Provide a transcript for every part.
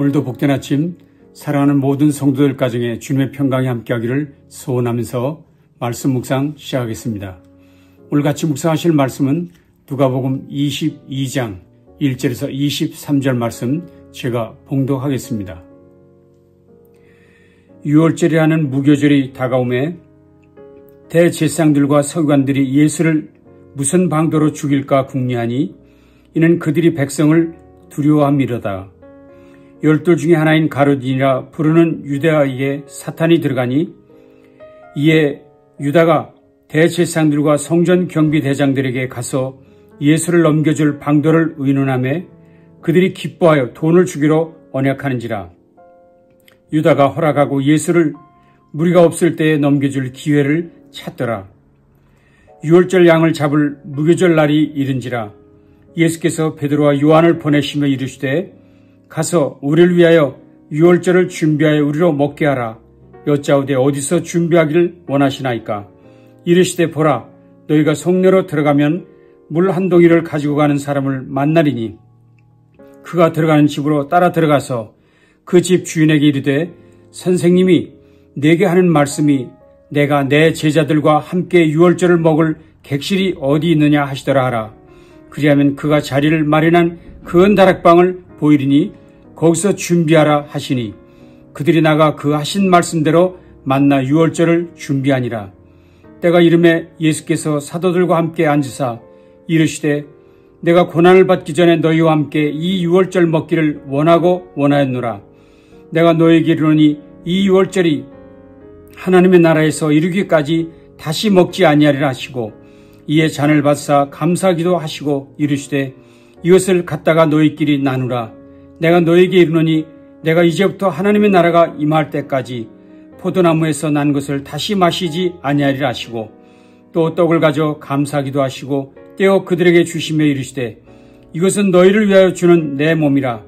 오늘도 복된 아침 사랑하는 모든 성도들 가정에 주님의 평강이 함께하기를 소원하면서 말씀 묵상 시작하겠습니다. 오늘 같이 묵상하실 말씀은 누가복음 22장 1절에서 23절 말씀 제가 봉독하겠습니다. 유월절이라는 무교절이 다가오매 대제사장들과 서기관들이 예수를 무슨 방도로 죽일까 궁리하니 이는 그들이 백성을 두려워함이로다. 12 중에 하나인 가룟이라 부르는 유다에게 사탄이 들어가니 이에 유다가 대제사장들과 성전 경비대장들에게 가서 예수를 넘겨줄 방도를 의논하며 그들이 기뻐하여 돈을 주기로 언약하는지라. 유다가 허락하고 예수를 무리가 없을 때에 넘겨줄 기회를 찾더라. 유월절 양을 잡을 무교절 날이 이른지라. 예수께서 베드로와 요한을 보내시며 이르시되 가서 우리를 위하여 유월절을 준비하여 우리로 먹게 하라. 여짜오되 어디서 준비하기를 원하시나이까. 이르시되 보라, 너희가 성내로 들어가면 물 한 동이를 가지고 가는 사람을 만나리니 그가 들어가는 집으로 따라 들어가서 그 집 주인에게 이르되 선생님이 내게 하는 말씀이 내가 내 제자들과 함께 유월절을 먹을 객실이 어디 있느냐 하시더라 하라. 그리하면 그가 자리를 마련한 그 다락방을 보이리니 거기서 준비하라 하시니 그들이 나가 그 하신 말씀대로 만나 유월절을 준비하니라. 때가 이름에 예수께서 사도들과 함께 앉으사 이르시되 내가 고난을 받기 전에 너희와 함께 이 유월절 먹기를 원하였노라. 내가 너희에게 이르노니 이 유월절이 하나님의 나라에서 이르기까지 다시 먹지 아니하리라 하시고 이에 잔을 받사 감사기도 하시고 이르시되 이것을 갖다가 너희끼리 나누라. 내가 너희에게 이르노니 내가 이제부터 하나님의 나라가 임할 때까지 포도나무에서 난 것을 다시 마시지 아니하리라 하시고 또 떡을 가져 감사기도 하시고 떼어 그들에게 주시며 이르시되 이것은 너희를 위하여 주는 내 몸이라.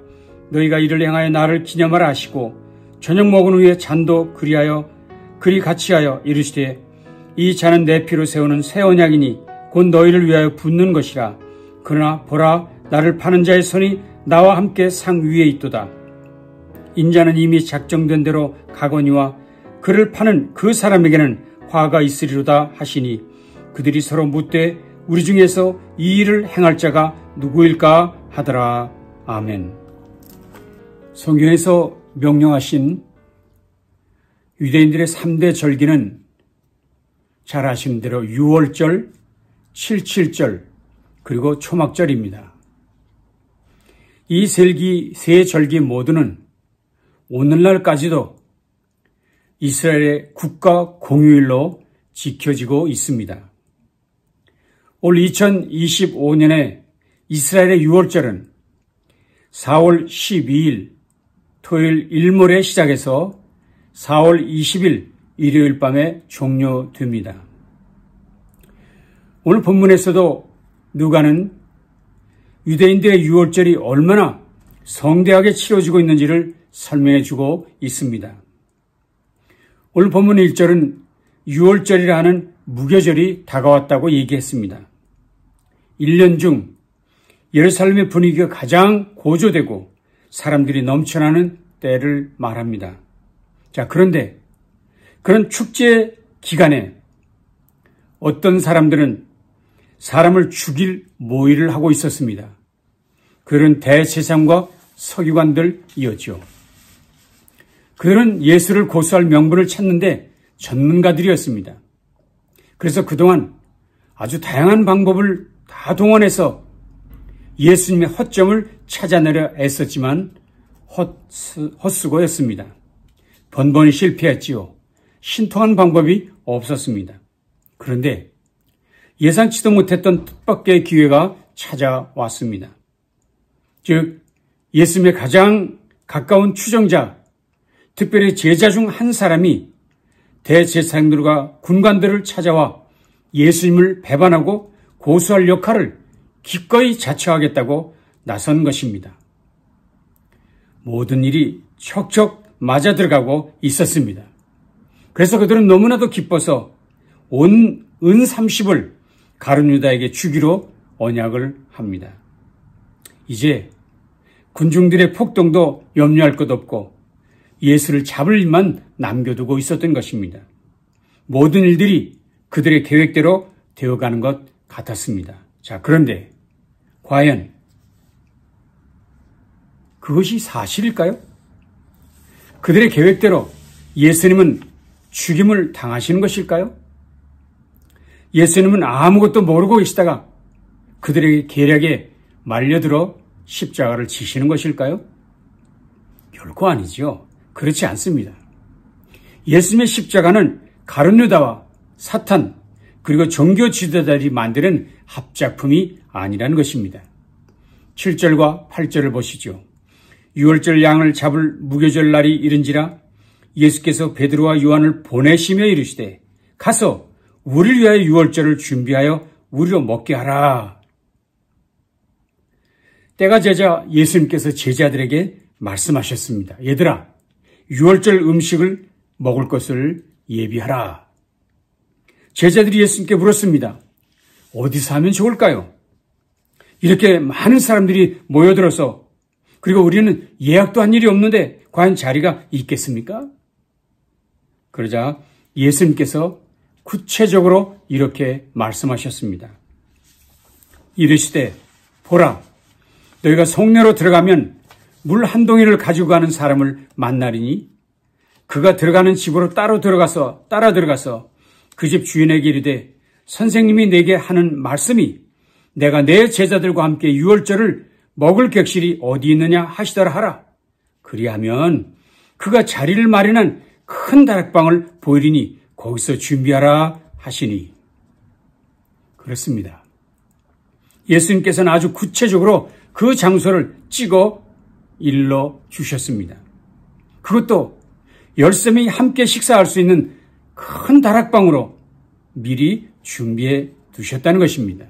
너희가 이를 행하여 나를 기념하라 하시고 저녁 먹은 후에 잔도 그리 같이 하여 이르시되 이 잔은 내 피로 세우는 새 언약이니 곧 너희를 위하여 붓는 것이라. 그러나 보라, 나를 파는 자의 손이 나와 함께 상 위에 있도다. 인자는 이미 작정된 대로 가거니와 그를 파는 그 사람에게는 화가 있으리로다 하시니 그들이 서로 묻되 우리 중에서 이 일을 행할 자가 누구일까 하더라. 아멘. 성경에서 명령하신 유대인들의 3대 절기는 잘 아시는 대로 유월절, 칠칠절, 그리고 초막절입니다. 이 세 절기 모두는 오늘날까지도 이스라엘의 국가 공휴일로 지켜지고 있습니다. 올 2025년에 이스라엘의 유월절은 4월 12일 토요일 일몰에 시작해서 4월 20일 일요일 밤에 종료됩니다. 오늘 본문에서도 누가는 유대인들의 유월절이 얼마나 성대하게 치러지고 있는지를 설명해 주고 있습니다. 오늘 본문 1절은 유월절이라 하는 무교절이 다가왔다고 얘기했습니다. 1년 중 예루살렘의 분위기가 가장 고조되고 사람들이 넘쳐나는 때를 말합니다. 자, 그런데 그런 축제 기간에 어떤 사람들은 사람을 죽일 모의를 하고 있었습니다. 그들은 대제사장과 서기관들이었죠. 그들은 예수를 고소할 명분을 찾는데 전문가들이었습니다. 그래서 그동안 아주 다양한 방법을 다 동원해서 예수님의 허점을 찾아내려 애썼지만 헛수고였습니다. 번번이 실패했지요. 신통한 방법이 없었습니다. 그런데 예상치도 못했던 뜻밖의 기회가 찾아왔습니다. 즉 예수님의 가장 가까운 추종자, 특별히 제자 중 한 사람이 대제사장들과 군관들을 찾아와 예수님을 배반하고 고소할 역할을 기꺼이 자처하겠다고 나선 것입니다. 모든 일이 척척 맞아 들어가고 있었습니다. 그래서 그들은 너무나도 기뻐서 온 은 30을 가룟 유다에게 주기로 언약을 합니다. 이제 군중들의 폭동도 염려할 것 없고 예수를 잡을 일만 남겨두고 있었던 것입니다. 모든 일들이 그들의 계획대로 되어가는 것 같았습니다. 자, 그런데 과연 그것이 사실일까요? 그들의 계획대로 예수님은 죽임을 당하시는 것일까요? 예수님은 아무것도 모르고 계시다가 그들의 계략에 말려들어 십자가를 지시는 것일까요? 결코 아니죠. 그렇지 않습니다. 예수님의 십자가는 가룟 유다와 사탄 그리고 종교 지도자들이 만드는 합작품이 아니라는 것입니다. 7절과 8절을 보시죠. 유월절 양을 잡을 무교절 날이 이른지라 예수께서 베드로와 요한을 보내시며 이르시되 가서 우리를 위하여 유월절을 준비하여 우리로 먹게 하라. 때가 되자 예수님께서 제자들에게 말씀하셨습니다. 얘들아, 유월절 음식을 먹을 것을 예비하라. 제자들이 예수님께 물었습니다. 어디서 하면 좋을까요? 이렇게 많은 사람들이 모여들어서 그리고 우리는 예약도 한 일이 없는데 과연 자리가 있겠습니까? 그러자 예수님께서 구체적으로 이렇게 말씀하셨습니다. 이르시되 보라, 너희가 성내로 들어가면 물 한 동이를 가지고 가는 사람을 만나리니 그가 들어가는 집으로 따라 들어가서 그 집 주인에게 이르되 선생님이 내게 하는 말씀이 내가 내 제자들과 함께 유월절을 먹을 객실이 어디 있느냐 하시더라 하라. 그리하면 그가 자리를 마련한 큰 다락방을 보이리니 거기서 준비하라 하시니. 그렇습니다. 예수님께서는 아주 구체적으로 그 장소를 찍어 일러 주셨습니다. 그것도 13명이 함께 식사할 수 있는 큰 다락방으로 미리 준비해 두셨다는 것입니다.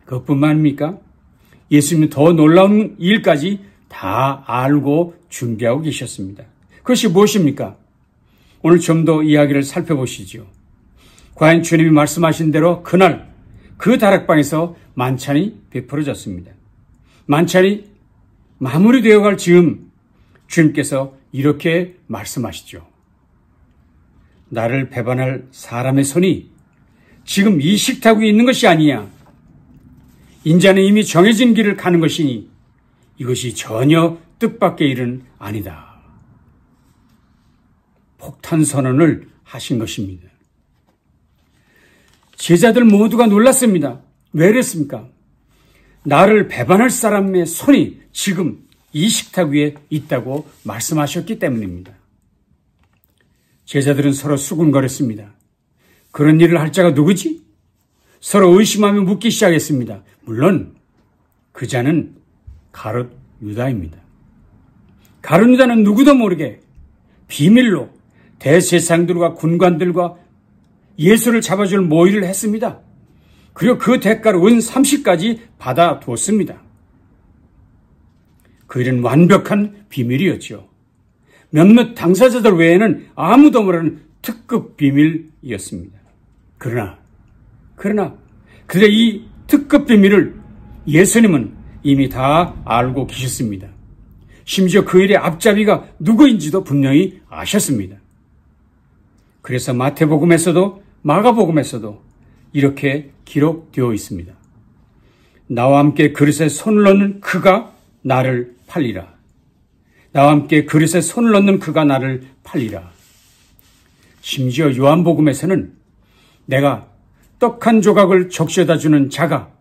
그것뿐만 아닙니까? 예수님은 더 놀라운 일까지 다 알고 준비하고 계셨습니다. 그것이 무엇입니까? 오늘 좀 더 이야기를 살펴보시죠. 과연 주님이 말씀하신 대로 그날 그 다락방에서 만찬이 베풀어졌습니다. 만찬이 마무리되어 갈 즈음 주님께서 이렇게 말씀하시죠. 나를 배반할 사람의 손이 지금 이 식탁 위에 있는 것이 아니냐. 인자는 이미 정해진 길을 가는 것이니 이것이 전혀 뜻밖의 일은 아니다. 폭탄 선언을 하신 것입니다. 제자들 모두가 놀랐습니다. 왜 그랬습니까? 나를 배반할 사람의 손이 지금 이 식탁 위에 있다고 말씀하셨기 때문입니다. 제자들은 서로 수군거렸습니다. 그런 일을 할 자가 누구지? 서로 의심하며 묻기 시작했습니다. 물론 그 자는 가룟 유다입니다. 가룟 유다는 누구도 모르게 비밀로 대제사장들과 군관들과 예수를 잡아줄 모의를 했습니다. 그리고 그 대가로 은 30까지 받아두었습니다. 그 일은 완벽한 비밀이었죠. 몇몇 당사자들 외에는 아무도 모르는 특급 비밀이었습니다. 그러나 그들의 이 특급 비밀을 예수님은 이미 다 알고 계셨습니다. 심지어 그 일의 앞잡이가 누구인지도 분명히 아셨습니다. 그래서 마태복음에서도 마가복음에서도 이렇게 기록되어 있습니다. 나와 함께 그릇에 손을 넣는 그가 나를 팔리라. 나와 함께 그릇에 손을 넣는 그가 나를 팔리라. 심지어 요한복음에서는 내가 떡 한 조각을 적셔다 주는 자가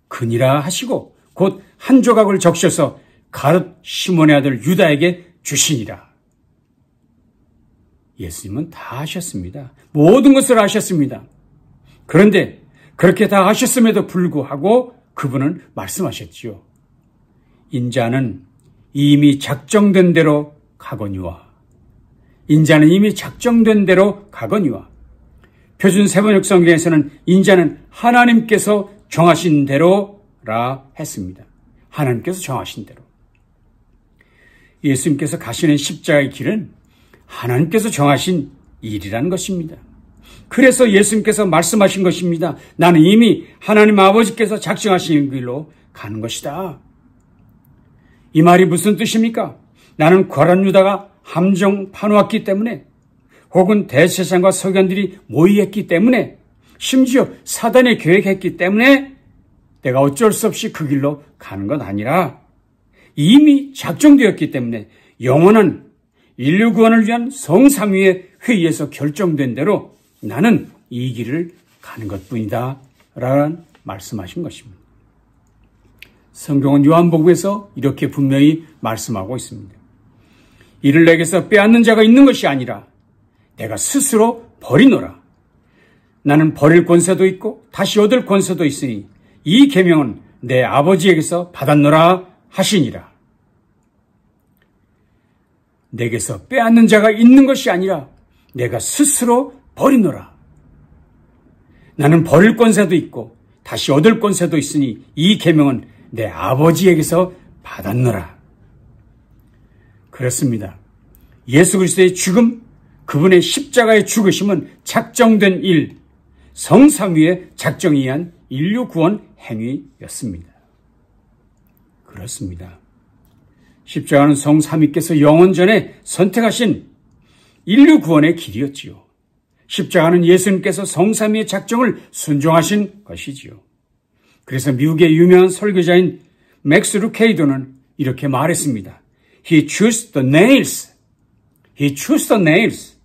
그니라 하시고 곧 한 조각을 적셔서 가룟 시몬의 아들 유다에게 주시니라. 예수님은 다 아셨습니다. 모든 것을 아셨습니다. 그런데 그렇게 다 아셨음에도 불구하고 그분은 말씀하셨지요. 인자는 이미 작정된 대로 가거니와. 인자는 이미 작정된 대로 가거니와. 표준 세번역 성경에서는 인자는 하나님께서 정하신 대로라 했습니다. 하나님께서 정하신 대로. 예수님께서 가시는 십자가의 길은 하나님께서 정하신 일이라는 것입니다. 그래서 예수님께서 말씀하신 것입니다. 나는 이미 하나님 아버지께서 작정하신 길로 가는 것이다. 이 말이 무슨 뜻입니까? 나는 가룟 유다가 함정 파놓았기 때문에, 혹은 대제사장과 서기관들이 모의했기 때문에, 심지어 사단이 계획했기 때문에 내가 어쩔 수 없이 그 길로 가는 것 아니라 이미 작정되었기 때문에 영원한 인류 구원을 위한 성삼위의 회의에서 결정된 대로 나는 이 길을 가는 것뿐이다 라는 말씀하신 것입니다. 성경은 요한복음에서 이렇게 분명히 말씀하고 있습니다. 이를 내게서 빼앗는 자가 있는 것이 아니라 내가 스스로 버리노라. 나는 버릴 권세도 있고 다시 얻을 권세도 있으니 이 계명은 내 아버지에게서 받았노라 하시니라. 내게서 빼앗는 자가 있는 것이 아니라 내가 스스로 버리노라. 나는 버릴 권세도 있고 다시 얻을 권세도 있으니 이 계명은 내 아버지에게서 받았노라. 그렇습니다. 예수 그리스도의 죽음, 그분의 십자가의 죽으심은 작정된 일, 성삼위의 작정에 의한 인류 구원 행위였습니다. 그렇습니다. 십자가는 성삼위께서 영원 전에 선택하신 인류 구원의 길이었지요. 십자가는 예수님께서 성삼위의 작정을 순종하신 것이지요. 그래서 미국의 유명한 설교자인 맥스 루케이도는 이렇게 말했습니다. He chose the nails. He chose the nails.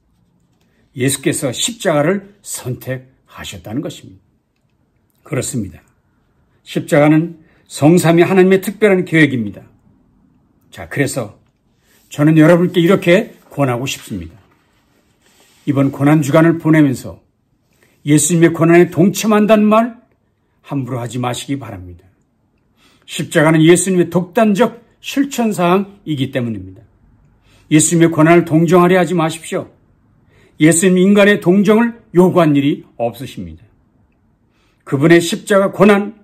예수께서 십자가를 선택하셨다는 것입니다. 그렇습니다. 십자가는 성삼위 하나님의 특별한 계획입니다. 자, 그래서 저는 여러분께 이렇게 권하고 싶습니다. 이번 고난주간을 보내면서 예수님의 고난에 동참한다는 말 함부로 하지 마시기 바랍니다. 십자가는 예수님의 독단적 실천사항이기 때문입니다. 예수님의 고난을 동정하려 하지 마십시오. 예수님 인간의 동정을 요구한 일이 없으십니다. 그분의 십자가 고난,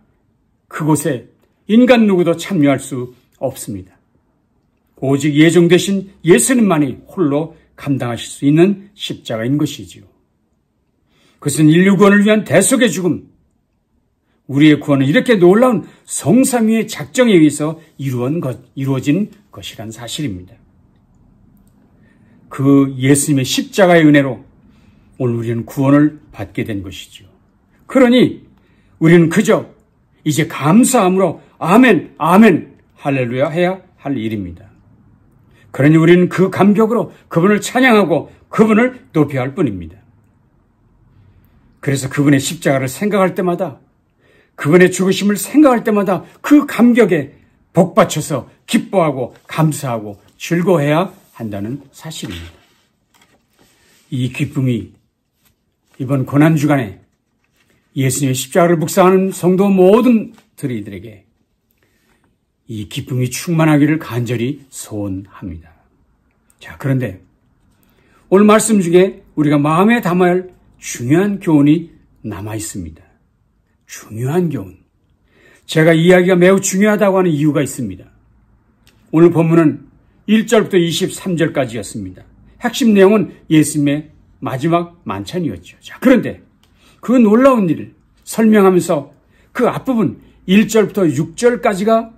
그곳에 인간 누구도 참여할 수 없습니다. 오직 예정되신 예수님만이 홀로 감당하실 수 있는 십자가인 것이지요. 그것은 인류 구원을 위한 대속의 죽음, 우리의 구원은 이렇게 놀라운 성삼위의 작정에 의해서 이루어진 것이란 사실입니다. 그 예수님의 십자가의 은혜로 오늘 우리는 구원을 받게 된 것이지요. 그러니 우리는 그저 이제 감사함으로 아멘, 아멘, 할렐루야 해야 할 일입니다. 그러니 우리는 그 감격으로 그분을 찬양하고 그분을 높여야 할 뿐입니다. 그래서 그분의 십자가를 생각할 때마다, 그분의 죽으심을 생각할 때마다 그 감격에 복받쳐서 기뻐하고 감사하고 즐거워해야 한다는 사실입니다. 이 기쁨이 이번 고난주간에 예수님의 십자가를 묵상하는 성도 모든 들이들에게 이 기쁨이 충만하기를 간절히 소원합니다. 자, 그런데 오늘 말씀 중에 우리가 마음에 담아야 할 중요한 교훈이 남아 있습니다. 중요한 교훈. 제가 이 이야기가 매우 중요하다고 하는 이유가 있습니다. 오늘 본문은 1절부터 23절까지였습니다. 핵심 내용은 예수님의 마지막 만찬이었죠. 자, 그런데 그 놀라운 일을 설명하면서 그 앞부분 1절부터 6절까지가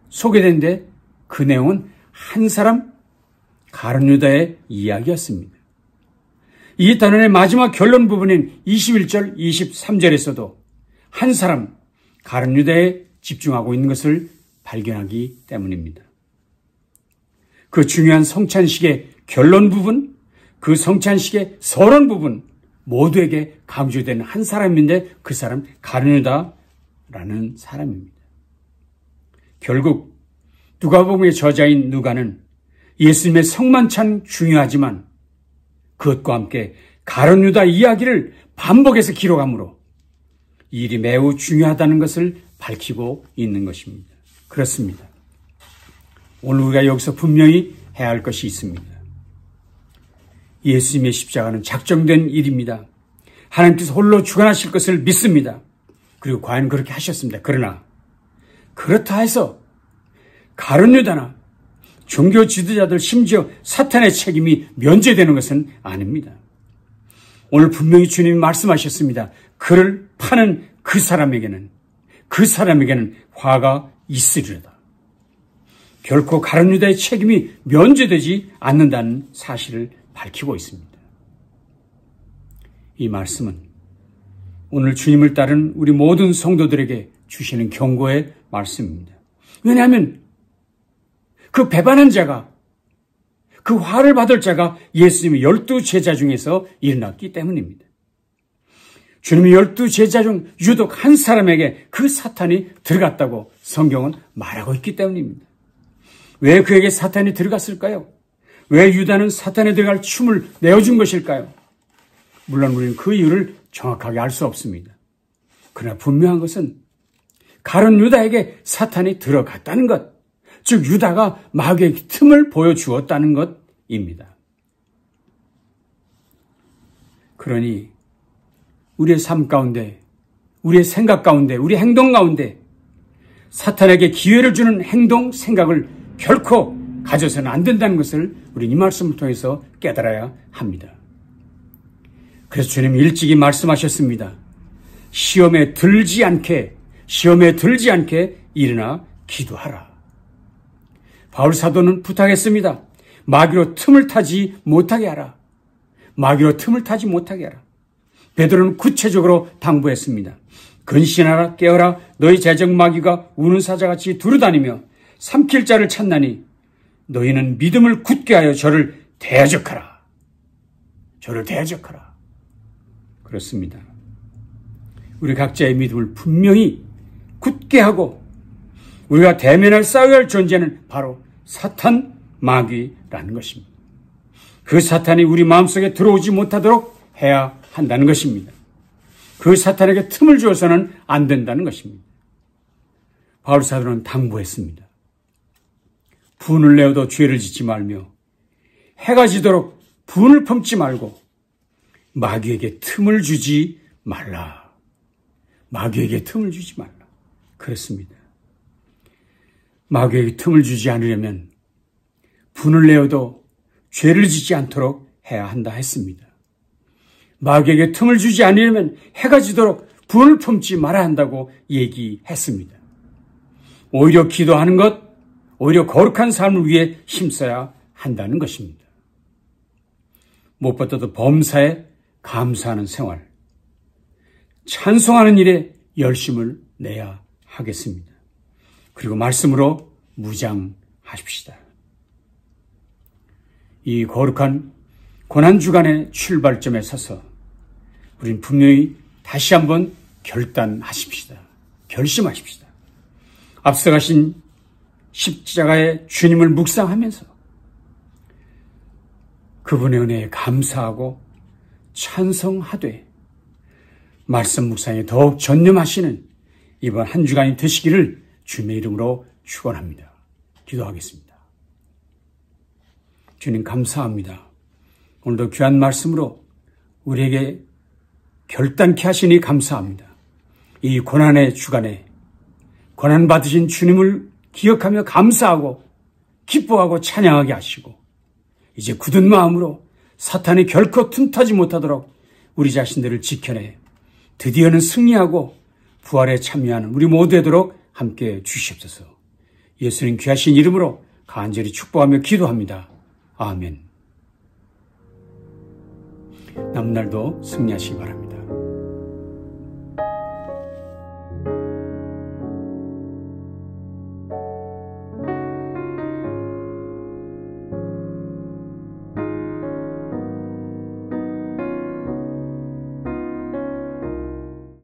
소개된데 그 내용은 한 사람, 가룟 유다의 이야기였습니다. 이 단원의 마지막 결론 부분인 21절, 23절에서도 한 사람, 가룟 유다에 집중하고 있는 것을 발견하기 때문입니다. 그 중요한 성찬식의 결론 부분, 그 성찬식의 서론 부분 모두에게 강조되는 한 사람인데 그 사람 가룟 유다라는 사람입니다. 결국 누가복음의 저자인 누가는 예수님의 성만찬 중요하지만 그것과 함께 가룟 유다 이야기를 반복해서 기록하므로 이 일이 매우 중요하다는 것을 밝히고 있는 것입니다. 그렇습니다. 오늘 우리가 여기서 분명히 해야 할 것이 있습니다. 예수님의 십자가는 작정된 일입니다. 하나님께서 홀로 주관하실 것을 믿습니다. 그리고 과연 그렇게 하셨습니다. 그러나 그렇다 해서 가룟 유다나 종교 지도자들 심지어 사탄의 책임이 면제되는 것은 아닙니다. 오늘 분명히 주님이 말씀하셨습니다. 그를 파는 그 사람에게는 화가 있으리로다. 결코 가룟 유다의 책임이 면제되지 않는다는 사실을 밝히고 있습니다. 이 말씀은 오늘 주님을 따른 우리 모든 성도들에게 주시는 경고의 말씀입니다. 왜냐하면 그 배반한 자가, 그 화를 받을 자가 예수님의 12제자 중에서 일어났기 때문입니다. 주님의 12제자 중 유독 한 사람에게 그 사탄이 들어갔다고 성경은 말하고 있기 때문입니다. 왜 그에게 사탄이 들어갔을까요? 왜 유다는 사탄에 들어갈 춤을 내어준 것일까요? 물론 우리는 그 이유를 정확하게 알 수 없습니다. 그러나 분명한 것은 가룟 유다에게 사탄이 들어갔다는 것, 즉 유다가 마귀에게 틈을 보여주었다는 것입니다. 그러니 우리의 삶 가운데, 우리의 생각 가운데, 우리의 행동 가운데 사탄에게 기회를 주는 행동, 생각을 결코 가져서는 안 된다는 것을 우리는 이 말씀을 통해서 깨달아야 합니다. 그래서 주님 일찍이 말씀하셨습니다. 시험에 들지 않게 일어나 기도하라. 바울 사도는 부탁했습니다. 마귀로 틈을 타지 못하게 하라. 마귀로 틈을 타지 못하게 하라. 베드로는 구체적으로 당부했습니다. 근신하라, 깨어라. 너희 재정 마귀가 우는 사자같이 두루다니며 삼킬 자를 찾나니 너희는 믿음을 굳게 하여 저를 대적하라. 저를 대적하라. 그렇습니다. 우리 각자의 믿음을 분명히 굳게 하고 우리가 대면할 싸워야 할 존재는 바로 사탄, 마귀라는 것입니다. 그 사탄이 우리 마음속에 들어오지 못하도록 해야 한다는 것입니다. 그 사탄에게 틈을 주어서는 안 된다는 것입니다. 바울 사도는 당부했습니다. 분을 내어도 죄를 짓지 말며 해가 지도록 분을 품지 말고 마귀에게 틈을 주지 말라. 마귀에게 틈을 주지 말라. 그렇습니다. 마귀에게 틈을 주지 않으려면 분을 내어도 죄를 짓지 않도록 해야 한다 했습니다. 마귀에게 틈을 주지 않으려면 해가 지도록 분을 품지 말아야 한다고 얘기했습니다. 오히려 기도하는 것, 오히려 거룩한 삶을 위해 힘써야 한다는 것입니다. 무엇보다도 범사에 감사하는 생활, 찬송하는 일에 열심을 내야 하겠습니다. 그리고 말씀으로 무장하십시다. 이 거룩한 고난주간의 출발점에 서서 우리는 분명히 다시 한번 결단하십시다. 결심하십시다. 앞서가신 십자가의 주님을 묵상하면서 그분의 은혜에 감사하고 찬송하되 말씀 묵상에 더욱 전념하시는 이번 한 주간이 되시기를 주님의 이름으로 축원합니다. 기도하겠습니다. 주님 감사합니다. 오늘도 귀한 말씀으로 우리에게 결단케 하시니 감사합니다. 이 고난의 주간에 고난받으신 주님을 기억하며 감사하고 기뻐하고 찬양하게 하시고 이제 굳은 마음으로 사탄이 결코 틈타지 못하도록 우리 자신들을 지켜내 드디어는 승리하고 부활에 참여하는 우리 모두 되도록 함께 주시옵소서. 예수님 귀하신 이름으로 간절히 축복하며 기도합니다. 아멘. 남은 날도 승리하시기 바랍니다.